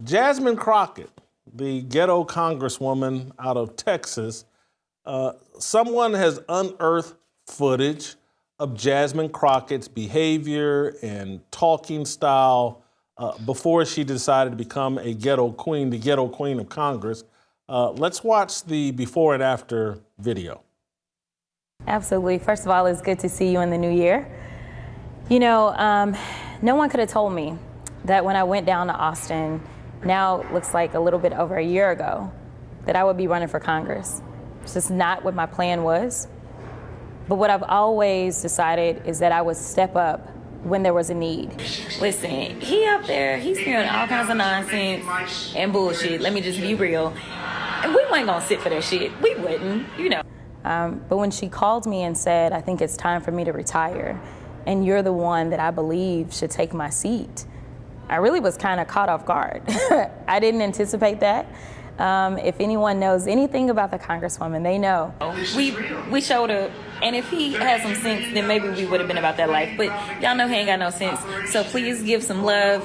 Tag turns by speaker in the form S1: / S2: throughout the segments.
S1: Jasmine Crockett, the Ghetto Congresswoman out of Texas, someone has unearthed footage of Jasmine Crockett's behavior and talking style before she decided to become a ghetto queen, the ghetto queen of Congress. Let's watch the before and after video.
S2: Absolutely. First of all, it's good to see you in the new year. You know, no one could have told me that when I went down to Austin, now it looks like a little bit over a year ago, that I would be running for Congress. It's just not what my plan was. But what I've always decided is that I would step up when there was a need. Listen, he up there, he's spewing all kinds of nonsense and bullshit. Let me just be real. And we weren't gonna sit for that shit. We wouldn't, you know. But when she called me and said, I think it's time for me to retire, and you're the one that I believe should take my seat, I really was kind of caught off guard. I didn't anticipate that. If anyone knows anything about the Congresswoman, they know. We showed up, and if he had some sense, then maybe we would have been about that life. But y'all know he ain't got no sense, so please give some love.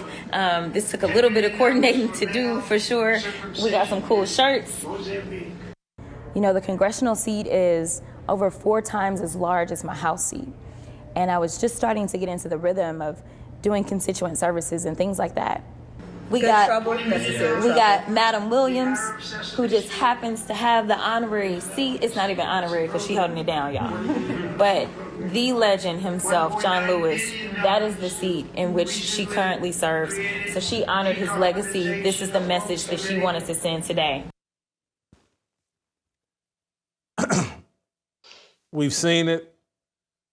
S2: This took a little bit of coordinating to do, for sure. We got some cool shirts. You know, the congressional seat is over 4 times as large as my House seat. And I was just starting to get into the rhythm of doing constituent services and things like that. We got Madam Williams, who just happens to have the honorary seat. It's not even honorary because she's holding it down, y'all. But the legend himself, John Lewis, that is the seat in which she currently serves. So she honored his legacy. This is the message that she wanted to send today.
S1: We've seen it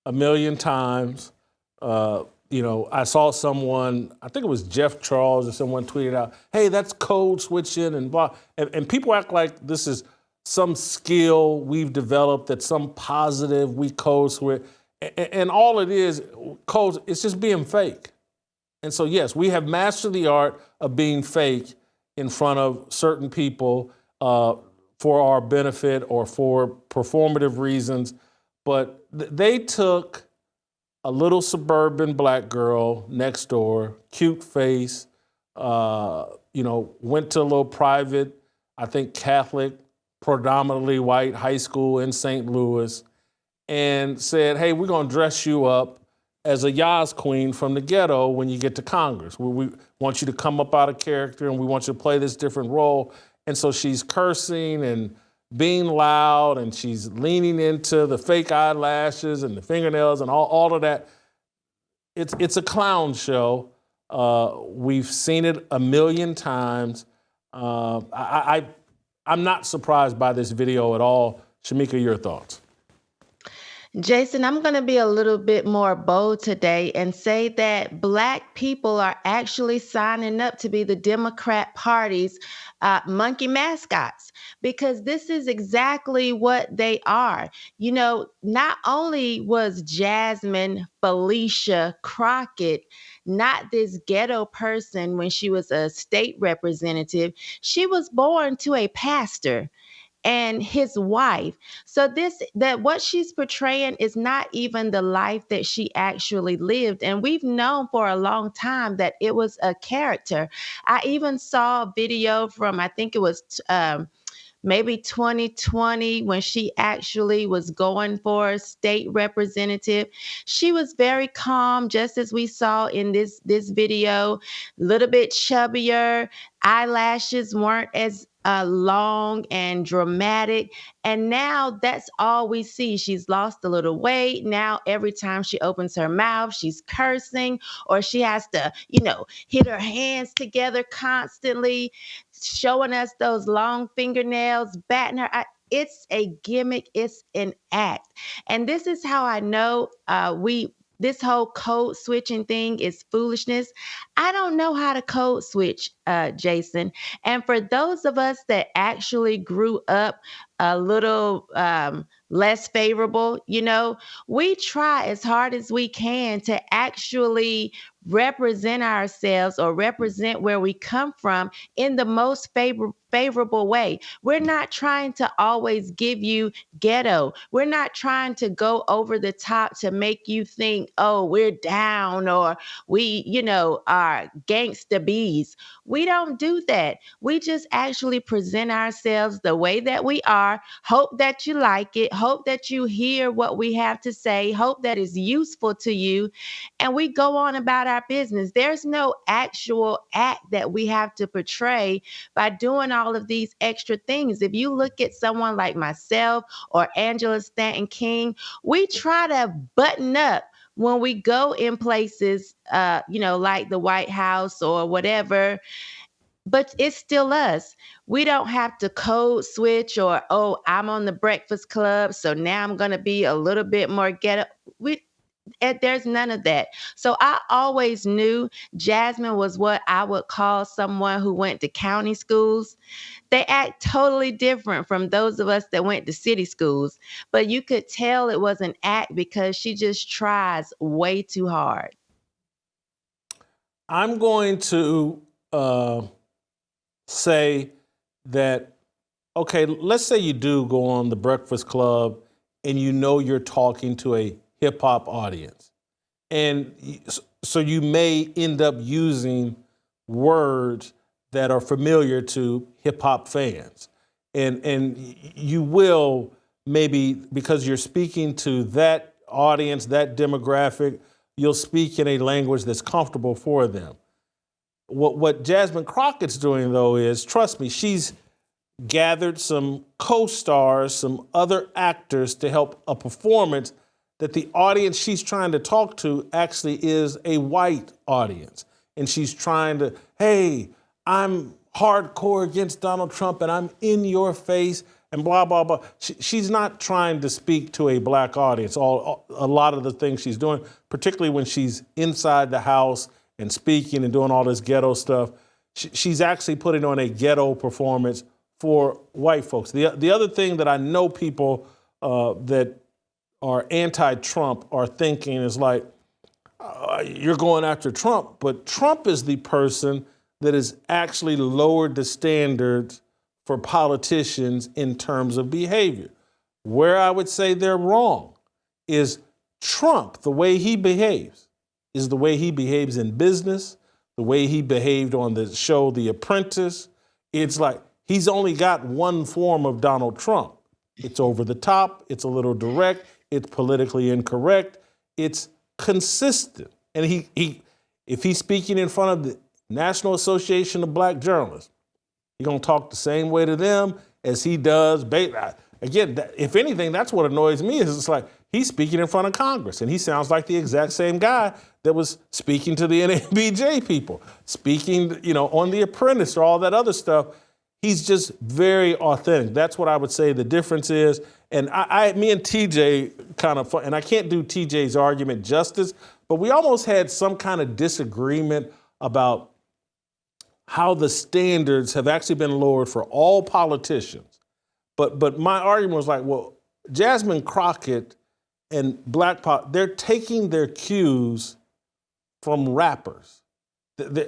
S1: a million times. You know, I saw someone, I think it was Jeff Charles or someone tweeted out, hey, that's code switching and blah. And people act like this is some skill we've developed, that's some positive we code switch. And all it is, code, it's just being fake. And so, yes, we have mastered the art of being fake in front of certain people for our benefit or for performative reasons. But they took a little suburban black girl next door, cute face, you know, went to a little private, I think Catholic, predominantly white high school in St. Louis, and said, hey, we're gonna dress you up as a Yaz queen from the ghetto when you get to Congress. We want you to come up out of character and we want you to play this different role. And so she's cursing and being loud, and she's leaning into the fake eyelashes and the fingernails and all of that. It's a clown show. We've seen it a million times. I'm not surprised by this video at all. Shemeka, your thoughts?
S3: Jason, I'm going to be a little bit more bold today and say that Black people are actually signing up to be the Democrat Party's monkey mascots, because this is exactly what they are. You know, not only was Jasmine Felicia Crockett not this ghetto person when she was a state representative, she was born to a pastor and his wife. So what she's portraying is not even the life that she actually lived. And we've known for a long time that it was a character. I even saw a video from, I think it was maybe 2020, when she actually was going for state representative. She was very calm, just as we saw in this video, a little bit chubbier, eyelashes weren't as long and dramatic. And now that's all we see. She's lost a little weight. Now every time she opens her mouth, she's cursing, or she has to, hit her hands together constantly, showing us those long fingernails, batting her eye. It's a gimmick. It's an act. And this is how I know this whole code switching thing is foolishness. I don't know how to code switch, Jason. And for those of us that actually grew up a little less favorable, we try as hard as we can to actually represent ourselves or represent where we come from in the most favorable way. We're not trying to always give you ghetto. We're not trying to go over the top to make you think, oh, we're down or we, are gangsta bees. We don't do that. We just actually present ourselves the way that we are. Hope that you like it. Hope that you hear what we have to say. Hope that is useful to you. And we go on about our business. There's no actual act that we have to portray by doing all of these extra things. If you look at someone like myself or Angela Stanton King, we try to button up when we go in places, like the White House or whatever, but it's still us. We don't have to code switch or, oh, I'm on the Breakfast Club, so now I'm going to be a little bit more ghetto. There's none of that. So I always knew Jasmine was what I would call someone who went to county schools. They act totally different from those of us that went to city schools, but you could tell it was an act because she just tries way too hard.
S1: I'm going to say that, okay, let's say you do go on the Breakfast Club and you're talking to a hip hop audience. And so you may end up using words that are familiar to hip hop fans. And you will maybe, because you're speaking to that audience, that demographic, you'll speak in a language that's comfortable for them. What Jasmine Crockett's doing, though, is, trust me, she's gathered some co-stars, some other actors to help a performance that the audience she's trying to talk to actually is a white audience. And she's trying to, hey, I'm hardcore against Donald Trump and I'm in your face and blah, blah, blah. She's not trying to speak to a black audience. A lot of the things she's doing, particularly when she's inside the house and speaking and doing all this ghetto stuff, she's actually putting on a ghetto performance for white folks. The other thing that I know people that are anti-Trump are thinking is like, you're going after Trump, but Trump is the person that has actually lowered the standards for politicians in terms of behavior. Where I would say they're wrong is Trump, the way he behaves, is the way he behaves in business, the way he behaved on the show The Apprentice. It's like he's only got one form of Donald Trump. It's over the top, it's a little direct, it's politically incorrect, it's consistent. And if he's speaking in front of the National Association of Black Journalists, he's gonna talk the same way to them as he does. Again, if anything, that's what annoys me is it's like he's speaking in front of Congress and he sounds like the exact same guy that was speaking to the NABJ people, speaking, on The Apprentice or all that other stuff. He's just very authentic. That's what I would say the difference is. And me and TJ kind of, and I can't do TJ's argument justice, but we almost had some kind of disagreement about how the standards have actually been lowered for all politicians. But my argument was like, well, Jasmine Crockett and they're taking their cues from rappers.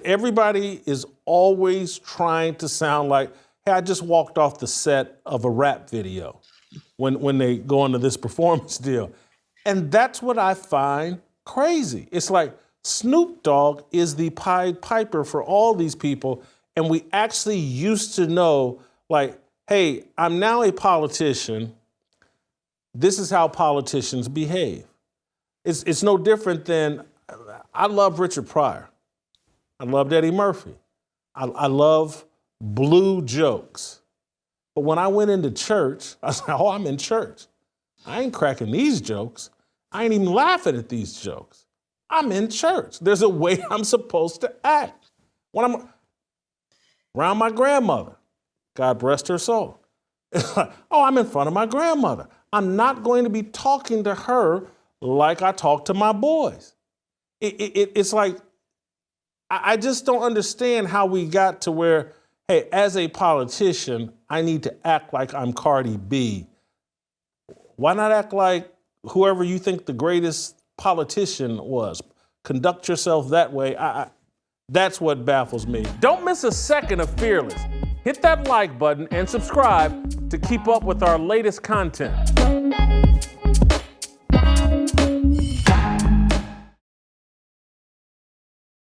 S1: Everybody is always trying to sound like, hey, I just walked off the set of a rap video when they go into this performance deal. And that's what I find crazy. It's like Snoop Dogg is the Pied Piper for all these people. And we actually used to know, like, hey, I'm now a politician. This is how politicians behave. It's no different than, I love Richard Pryor. I loved Eddie Murphy. I love blue jokes. But when I went into church, I was like, oh, I'm in church. I ain't cracking these jokes. I ain't even laughing at these jokes. I'm in church. There's a way I'm supposed to act. When I'm around my grandmother, God rest her soul. It's like, oh, I'm in front of my grandmother. I'm not going to be talking to her like I talk to my boys. It's like, I just don't understand how we got to where, hey, as a politician, I need to act like I'm Cardi B. Why not act like whoever you think the greatest politician was? Conduct yourself that way. That's what baffles me. Don't miss a second of Fearless. Hit that like button and subscribe to keep up with our latest content.